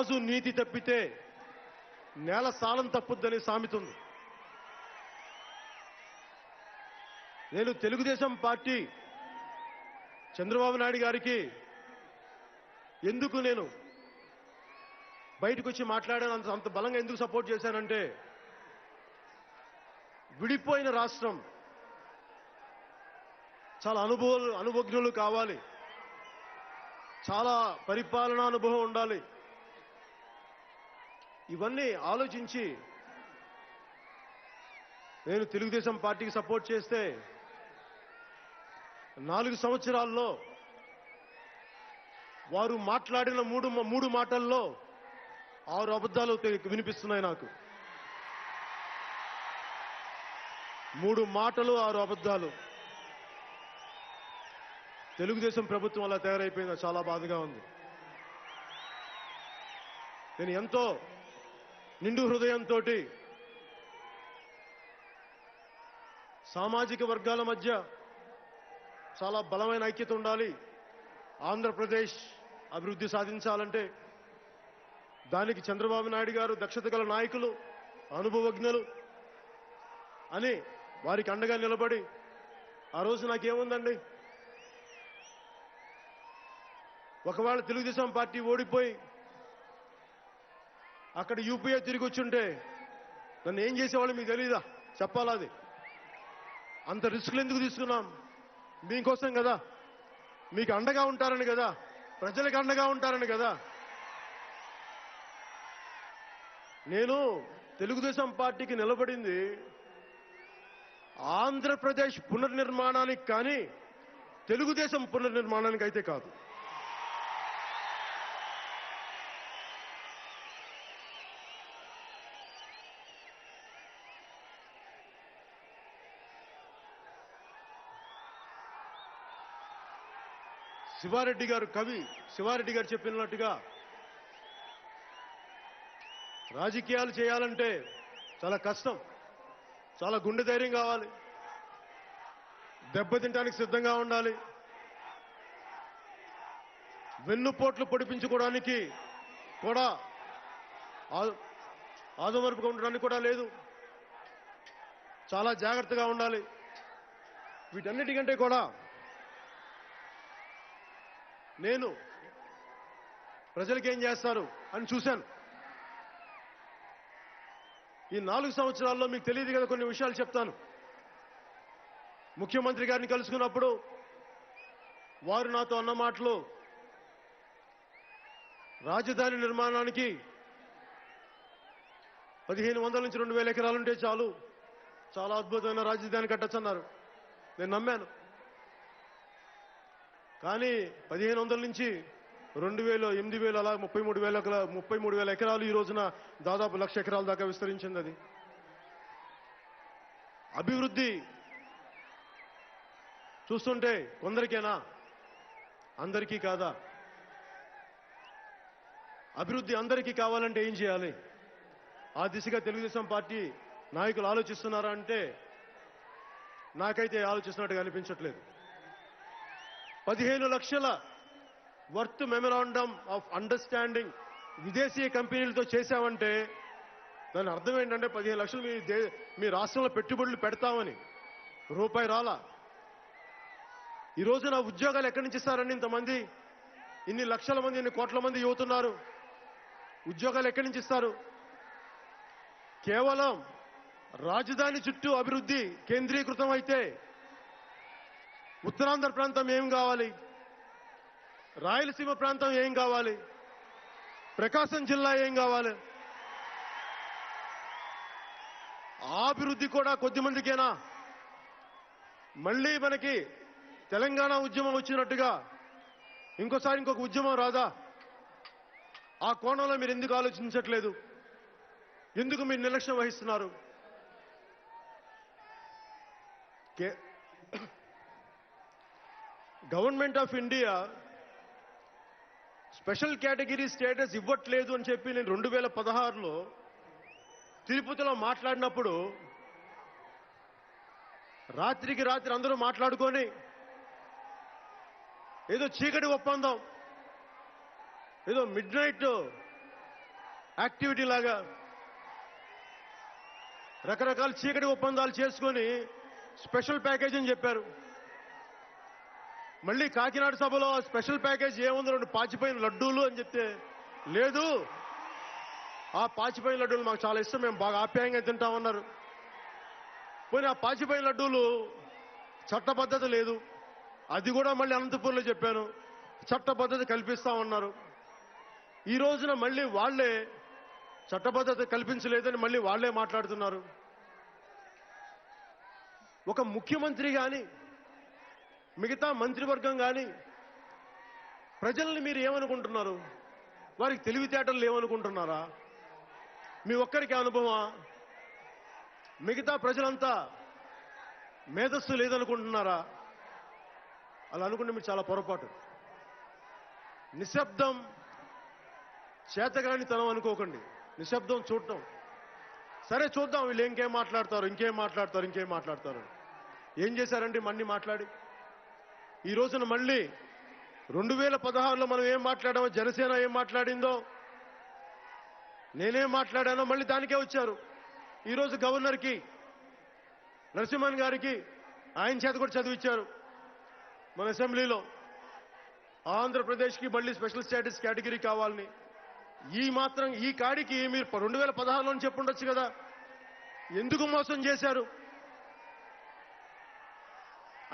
రాజు నీతి తప్పితే నేల సాలం తప్పుద్దని సామెత ఉంది. నేను తెలుగుదేశం పార్టీ చంద్రబాబు నాయుడు గారికి ఎందుకు నేను బయటకు వచ్చి మాట్లాడాను, అంత బలంగా ఎందుకు సపోర్ట్ చేశానంటే, విడిపోయిన రాష్ట్రం, చాలా అనుభవజ్ఞులు కావాలి, చాలా పరిపాలనా అనుభవం ఉండాలి. ఇవన్నీ ఆలోచించి నేను తెలుగుదేశం పార్టీకి సపోర్ట్ చేస్తే 4 సంవత్సరాల్లో వారు మాట్లాడిన మూడు మాటల్లో 6 అబద్ధాలు వినిపిస్తున్నాయి నాకు. 3 మాటలు 6 అబద్ధాలు. తెలుగుదేశం ప్రభుత్వం అలా తయారైపోయింది. చాలా బాధగా ఉంది. నేను ఎంతో నిండు హృదయంతో సామాజిక వర్గాల మధ్య చాలా బలమైన ఐక్యత ఉండాలి, ఆంధ్రప్రదేశ్ అభివృద్ధి సాధించాలంటే దానికి చంద్రబాబు నాయుడు గారు దక్షత గల నాయకులు, అనుభవజ్ఞులు అని వారికి అండగా నిలబడి, ఆ రోజు నాకేముందండి, ఒకవేళ తెలుగుదేశం పార్టీ ఓడిపోయి అక్కడ యూపీఏ తిరిగి వచ్చుంటే నన్ను ఏం చేసేవాళ్ళు మీకు తెలీదా? చెప్పాలా? అది అంత రిస్కులు ఎందుకు తీసుకున్నాం? మీకోసం కదా, మీకు అండగా ఉంటారని కదా, ప్రజలకు అండగా ఉంటారని కదా. నేను తెలుగుదేశం పార్టీకి నిలబడింది ఆంధ్రప్రదేశ్ పునర్నిర్మాణానికి కానీ తెలుగుదేశం పునర్నిర్మాణానికి అయితే కాదు. శివారెడ్డి గారు, కవి శివారెడ్డి గారు చెప్పినట్టుగా రాజకీయాలు చేయాలంటే చాలా కష్టం, చాలా గుండె ధైర్యం కావాలి, దెబ్బతింటానికి సిద్ధంగా ఉండాలి, వెన్నుపోట్లు పొడిపించుకోవడానికి కూడా ఆదమరుపుగా ఉండడానికి కూడా లేదు, చాలా జాగ్రత్తగా ఉండాలి. వీటన్నిటికంటే కూడా నేను ప్రజలకు ఏం చేస్తారు అని చూశాను. ఈ 4 సంవత్సరాల్లో మీకు తెలియదు కదా, కొన్ని విషయాలు చెప్తాను. ముఖ్యమంత్రి గారిని కలుసుకున్నప్పుడు వారు నాతో అన్న మాటలు, రాజధాని నిర్మాణానికి 1500 నుంచి 2000 ఎకరాలుంటే చాలు, చాలా అద్భుతమైన రాజధాని కట్టొచ్చన్నారు. నేను నమ్మాను. కానీ 1500 నుంచి 2000, 8000 అలా 33,000 ఎకరాలు ఈ రోజున దాదాపు 1,00,000 ఎకరాల దాకా విస్తరించింది. అది అభివృద్ధి చూస్తుంటే కొందరికేనా, అందరికీ కాదా? అభివృద్ధి అందరికీ కావాలంటే ఏం చేయాలి? ఆ దిశగా తెలుగుదేశం పార్టీ నాయకులు ఆలోచిస్తున్నారా అంటే నాకైతే ఆలోచిస్తున్నట్టుగా అనిపించట్లేదు. 15 లక్షల వర్త్ మెమరాండమ్ ఆఫ్ అండర్స్టాండింగ్ విదేశీ కంపెనీలతో చేశామంటే దాని అర్థం ఏంటంటే 15 లక్షలు మీ రాష్ట్రంలో పెట్టుబడులు పెడతామని. రూపాయి రాలా. ఈ రోజున ఉద్యోగాలు ఎక్కడి నుంచి ఇస్తారండి? ఇంతమంది, ఇన్ని లక్షల మంది, ఇన్ని కోట్ల మంది యువతున్నారు, ఉద్యోగాలు ఎక్కడి నుంచి ఇస్తారు? కేవలం రాజధాని చుట్టూ అభివృద్ధి కేంద్రీకృతం అయితే ఉత్తరాంధ్ర ప్రాంతం ఏం కావాలి? రాయలసీమ ప్రాంతం ఏం కావాలి? ప్రకాశం జిల్లా ఏం కావాలి? ఆ అభివృద్ధి కూడా కొద్దిమందికేనా? మళ్ళీ మనకి తెలంగాణ ఉద్యమం వచ్చినట్టుగా ఇంకోసారి ఇంకొక ఉద్యమం రాదా? ఆ కోణంలో మీరు ఎందుకు ఆలోచించట్లేదు? ఎందుకు మీరు నిర్లక్ష్యం వహిస్తున్నారు? Government of India special category status ఇవ్వట్లేదు అని చెప్పి నేను 2016లో తిరుపతిలో మాట్లాడినప్పుడు రాత్రికి రాత్రి అందరూ మాట్లాడుకొని ఏదో చీకటి ఒప్పందం, ఏదో మిడ్ నైట్ యాక్టివిటీ లాగా రకరకాల చీకటి ఒప్పందాలు చేసుకొని స్పెషల్ ప్యాకేజ్ అని చెప్పారు. మళ్ళీ కాకినాడ సభలో స్పెషల్ ప్యాకేజ్ ఏముంది, 2 పాచిపోయిన లడ్డూలు అని చెప్తే లేదు, ఆ పాచిపోయిన లడ్డూలు మాకు చాలా ఇష్టం, మేము బాగా ఆప్యాయంగా తింటామన్నారు. పోనీ ఆ పాచిపోయిన లడ్డూలు చట్టబద్ధత లేదు, అది కూడా మళ్ళీ అనంతపూర్లో చెప్పాను, చట్టబద్ధత కల్పిస్తామన్నారు. ఈ రోజున మళ్ళీ వాళ్లే చట్టబద్ధత కల్పించలేదని మళ్ళీ వాళ్లే మాట్లాడుతున్నారు. ఒక ముఖ్యమంత్రి కానీ మిగతా మంత్రివర్గం కానీ ప్రజల్ని మీరు ఏమనుకుంటున్నారు? వారికి తెలివితేటలు లేవనుకుంటున్నారా? మీ ఒక్కరికి అనుభవమా? మిగతా ప్రజలంతా మేధస్సు లేదనుకుంటున్నారా? అలా అనుకుంటే మీరు చాలా పొరపాటు. నిశ్శబ్దం చేతగానితనం అనుకోకండి, నిశ్శబ్దం చూడటం. సరే చూద్దాం వీళ్ళు ఇంకేం మాట్లాడతారు. ఏం చేశారండి మళ్ళీ మాట్లాడి? ఈ రోజున మళ్ళీ 2016లో మనం ఏం మాట్లాడామో, జనసేన ఏం మాట్లాడిందో, నేనేం మాట్లాడానో మళ్ళీ దానికే వచ్చారు. ఈరోజు గవర్నర్కి నరసింహన్ గారికి ఆయన చేత కూడా చదివిచ్చారు మన అసెంబ్లీలో. ఆంధ్రప్రదేశ్కి మళ్ళీ స్పెషల్ స్టేటస్ కేటగిరీ కావాలని. ఈ కాడికి మీరు 2016లో చెప్పుండొచ్చు కదా, ఎందుకు మోసం చేశారు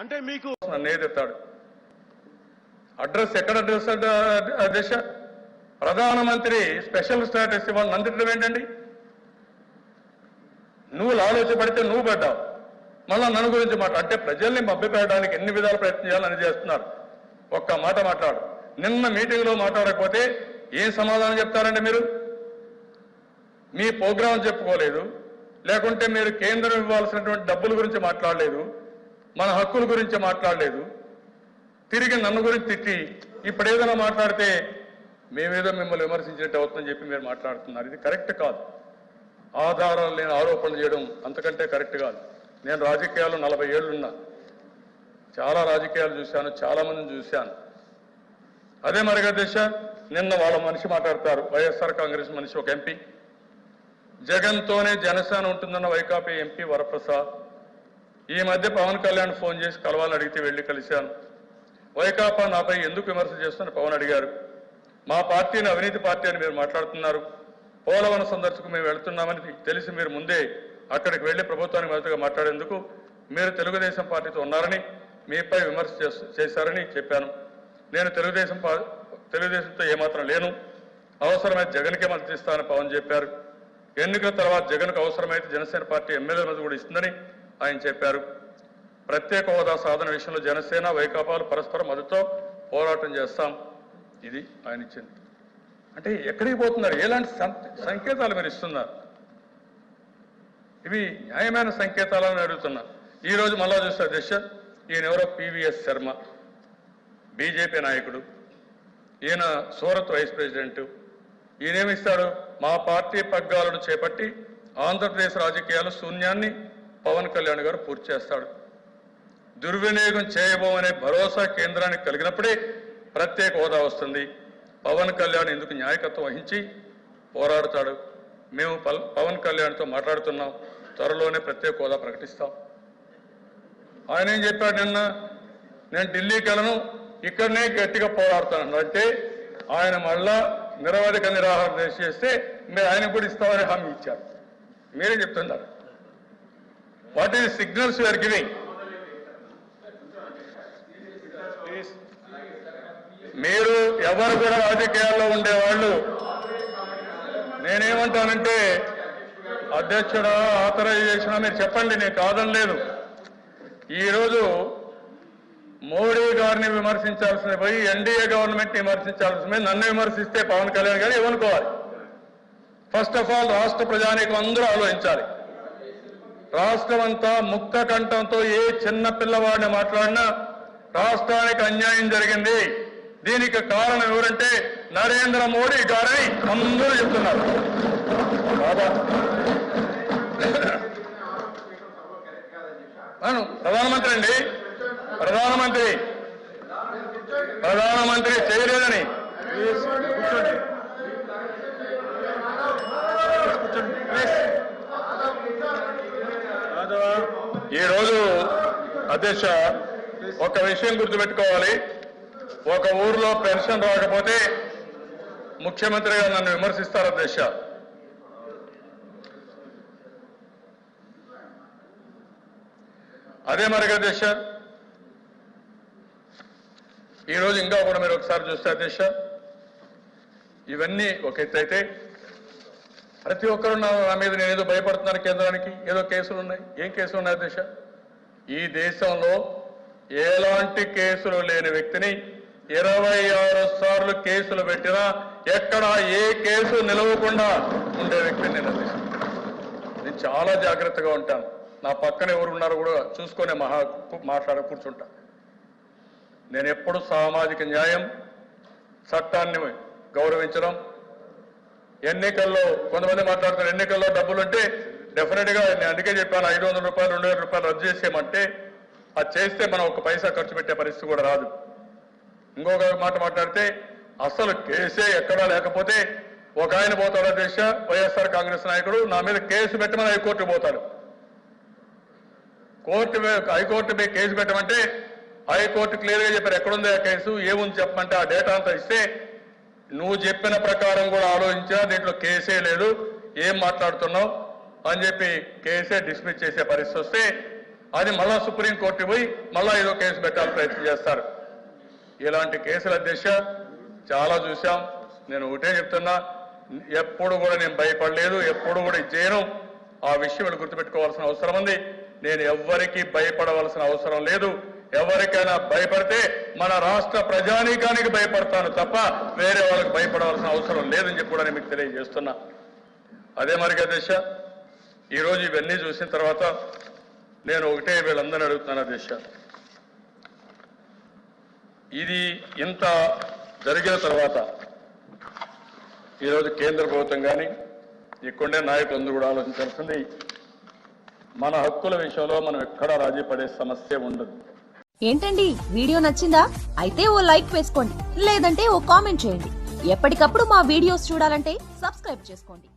అంటే మీకు చెప్తాడు. ఎక్కడ అడ్రస్ అధ్యక్ష? ప్రధానమంత్రి స్పెషల్ స్టేటస్ ఇవ్వాలని అందించడం ఏంటండి? నువ్వు ఆలోచపడితే నువ్వు పడ్డావు, మళ్ళా నన్ను గురించి అంటే ప్రజల్ని మభ్యపెట్టడానికి ఎన్ని విధాలు ప్రయత్నం చేయాలని చేస్తున్నారు. ఒక్క మాట మాట్లాడు. నిన్న మీటింగ్లో మాట్లాడకపోతే ఏం సమాధానం చెప్తారండి మీరు? మీ ప్రోగ్రాం చెప్పుకోలేదు, లేకుంటే మీరు కేంద్రం ఇవ్వాల్సినటువంటి డబ్బుల గురించి మాట్లాడలేదు, మన హక్కుల గురించి మాట్లాడలేదు, తిరిగి నన్ను గురించి తిట్టి ఇప్పుడు ఏదైనా మాట్లాడితే మేమేదో మిమ్మల్ని విమర్శించినట్టు అవుతుందని చెప్పి మీరు మాట్లాడుతున్నారు. ఇది కరెక్ట్ కాదు. ఆధారాలు లేని ఆరోపణలు చేయడం అంతకంటే కరెక్ట్ కాదు. నేను రాజకీయాలు 40 ఏళ్లున్నా, చాలా రాజకీయాలు చూశాను, చాలా మందిని చూశాను. అదే మరిగా దిశ నిన్న వాళ్ళ మనిషి మాట్లాడతారు, వైఎస్ఆర్ కాంగ్రెస్ మనిషి, ఒక ఎంపీ, జగన్తోనే జనసేన ఉంటుందన్న వైకాపీ ఎంపీ వరప్రసాద్. ఈ మధ్య పవన్ కళ్యాణ్ ఫోన్ చేసి కలవాలని అడిగితే వెళ్ళి కలిశాను. వైకాపా నాపై ఎందుకు విమర్శ చేస్తున్న పవన్ అడిగారు. మా పార్టీని అవినీతి పార్టీ అని మీరు మాట్లాడుతున్నారు, పోలవరం సందర్శకు మేము వెళ్తున్నామని తెలిసి మీరు ముందే అక్కడికి వెళ్లి ప్రభుత్వానికి మద్దతుగా మాట్లాడేందుకు మీరు తెలుగుదేశం పార్టీతో ఉన్నారని, మీపై విమర్శ చేశారని చెప్పాను. నేను తెలుగుదేశంతో ఏమాత్రం లేను, అవసరమైతే జగన్కే మద్దతు ఇస్తానని పవన్ చెప్పారు. ఎన్నికల తర్వాత జగన్కు అవసరమైతే జనసేన పార్టీ ఎమ్మెల్యేల మద్దతు కూడా ఇస్తుందని ఆయన చెప్పారు. ప్రత్యేక హోదా సాధన విషయంలో జనసేన వైకాపాలు పరస్పర మద్దతుతో పోరాటం చేస్తాం. ఇది ఆయన ఇచ్చింది. అంటే ఎక్కడికి పోతున్నారు? ఎలాంటి సంకేతాలు మీరు ఇస్తున్నారు? ఇవి న్యాయమైన సంకేతాలని అడుగుతున్నా. ఈరోజు మళ్ళా చూస్తే అధ్యక్ష, ఈయనెవరో పివిఎస్ శర్మ, బీజేపీ నాయకుడు, ఈయన సూరత్ వైస్ ప్రెసిడెంట్. ఈయనేమిస్తాడు? మా పార్టీ పగ్గాలను చేపట్టి ఆంధ్రప్రదేశ్ రాజకీయాలు శూన్యాన్ని పవన్ కళ్యాణ్ గారు పూర్తి చేస్తాడు. దుర్వినియోగం చేయబోమనే భరోసా కేంద్రానికి కలిగినప్పుడే ప్రత్యేక హోదా వస్తుంది. పవన్ కళ్యాణ్ ఇందుకు న్యాయకత్వం వహించి పోరాడుతాడు. మేము పవన్ కళ్యాణ్తో మాట్లాడుతున్నాం, త్వరలోనే ప్రత్యేక హోదా ప్రకటిస్తాం. ఆయన ఏం చెప్పాడు నిన్న? నేను ఢిల్లీకి వెళ్ళను, ఇక్కడనే గట్టిగా పోరాడుతాను అంటే ఆయన మళ్ళా నిరవధిక నిరాహార దీక్ష చేస్తే మీరు ఆయనకు కూడా ఇస్తామని హామీ ఇచ్చారు. మీరే చెప్తున్నారు. What is signals you're giving? మీరు ఎవరు కూడా రాజకీయాల్లో ఉండేవాళ్ళు, నేనేమంటానంటే అధ్యక్షుడా ఆథరైజేషన్ మీరు చెప్పండి, నేను కాదనలేదు. ఈరోజు మోడీ గారిని విమర్శించాల్సిన పోయి ఎన్డీఏ గవర్నమెంట్ని విమర్శించాల్సిన నన్ను విమర్శిస్తే పవన్ కళ్యాణ్ గారు ఏమనుకోవాలి? ఫస్ట్ ఆఫ్ ఆల్ రాష్ట్ర ప్రజానీకం అందరూ ఆలోచించాలి. రాష్ట్రం అంతా ముక్త కంఠంతో ఏ చిన్న పిల్లవాడిని మాట్లాడినా రాష్ట్రానికి అన్యాయం జరిగింది, దీనికి కారణం ఎవరంటే నరేంద్ర మోడీ గారని అందరూ చెప్తున్నారు. ప్రధానమంత్రి అండి, ప్రధానమంత్రి చేయలేదని ఈ రోజు అధ్యక్ష ఒక విషయం గుర్తుపెట్టుకోవాలి. ఒక ఊర్లో పెన్షన్ రాకపోతే ముఖ్యమంత్రి గారు నన్ను విమర్శిస్తారు అధ్యక్ష. అదే మరి అధ్యక్ష ఈరోజు ఇంకా కూడా మీరు ఒకసారి చూస్తే అధ్యక్ష ఇవన్నీ ఒక ఎత్తు అయితే ప్రతి ఒక్కరు నా మీద నేను ఏదో భయపడుతున్నాను, కేంద్రానికి ఏదో కేసులు ఉన్నాయి. ఏం కేసులు ఉన్నాయి అధ్యక్ష? ఈ దేశంలో ఎలాంటి కేసులు లేని వ్యక్తిని 26 సార్లు కేసులు పెట్టినా ఎక్కడ ఏ కేసు నిలవకుండా ఉండే వ్యక్తిని నేను అధ్యక్ష. నేను చాలా జాగ్రత్తగా ఉంటాను. నా పక్కన ఎవరు ఉన్నారో కూడా చూసుకొని మాట్లాడ కూర్చుంటా. నేను ఎప్పుడు సామాజిక న్యాయం, చట్టాన్ని గౌరవించడం, ఎన్నికల్లో కొంతమంది మాట్లాడుతున్నారు ఎన్నికల్లో డబ్బులు అంటే డెఫినెట్ గా నేను అందుకే చెప్పాను 500 రూపాయలు 2000 రూపాయలు రద్దు చేసేయమంటే అది చేస్తే మనం ఒక పైసా ఖర్చు పెట్టే పరిస్థితి కూడా రాదు. ఇంకొక మాట మాట్లాడితే అసలు కేసే ఎక్కడా లేకపోతే ఒక ఆయన పోతాడు అధ్యక్ష, వైఎస్ఆర్ కాంగ్రెస్ నాయకుడు నా మీద కేసు పెట్టమని హైకోర్టు పోతాడు. హైకోర్టు మీద కేసు పెట్టమంటే హైకోర్టు క్లియర్ గా చెప్పారు ఎక్కడుంది ఆ కేసు, ఏముంది చెప్పమంటే ఆ డేటా అంతా ఇస్తే నువ్వు చెప్పిన ప్రకారం కూడా ఆలోచించా దీంట్లో కేసే లేదు, ఏం మాట్లాడుతున్నావు అని చెప్పి కేసే డిస్మిస్ చేసే పరిస్థితి వస్తే అది మళ్ళా సుప్రీంకోర్టు పోయి మళ్ళా ఏదో కేసు పెట్టాలని ప్రయత్నం చేస్తారు. ఇలాంటి కేసుల అధ్యక్ష చాలా చూశాం. నేను ఒకటే చెప్తున్నా, ఎప్పుడు కూడా నేను భయపడలేదు, ఎప్పుడు కూడా ఇది చేయను. ఆ విషయం గుర్తుపెట్టుకోవాల్సిన అవసరం ఉంది. నేను ఎవ్వరికీ భయపడవలసిన అవసరం లేదు. ఎవరికైనా భయపడితే మన రాష్ట్ర ప్రజానీకానికి భయపడతాను తప్ప వేరే వాళ్ళకి భయపడవలసిన అవసరం లేదని చెప్పి కూడా నేను మీకు తెలియజేస్తున్నా. అదే మరి అధ్యక్ష ఈరోజు ఇవన్నీ చూసిన తర్వాత నేను ఒకటే వీళ్ళందరినీ అడుగుతున్నాను అధ్యక్ష, ఇది ఇంత జరిగిన తర్వాత ఈరోజు కేంద్ర ప్రభుత్వం కానీ ఇక్కడే నాయకులందరూ కూడా ఆలోచించాల్సింది, మన హక్కుల విషయంలో మనం ఎక్కడా రాజీ పడే సమస్య ఉండదు. ఏంటండి వీడియో నచ్చిందా? అయితే ఓ లైక్ వేసుకోండి, లేదంటే ఓ కామెంట్ చేయండి. ఎప్పటికప్పుడు మా వీడియోస్ చూడాలంటే సబ్స్క్రైబ్ చేసుకోండి.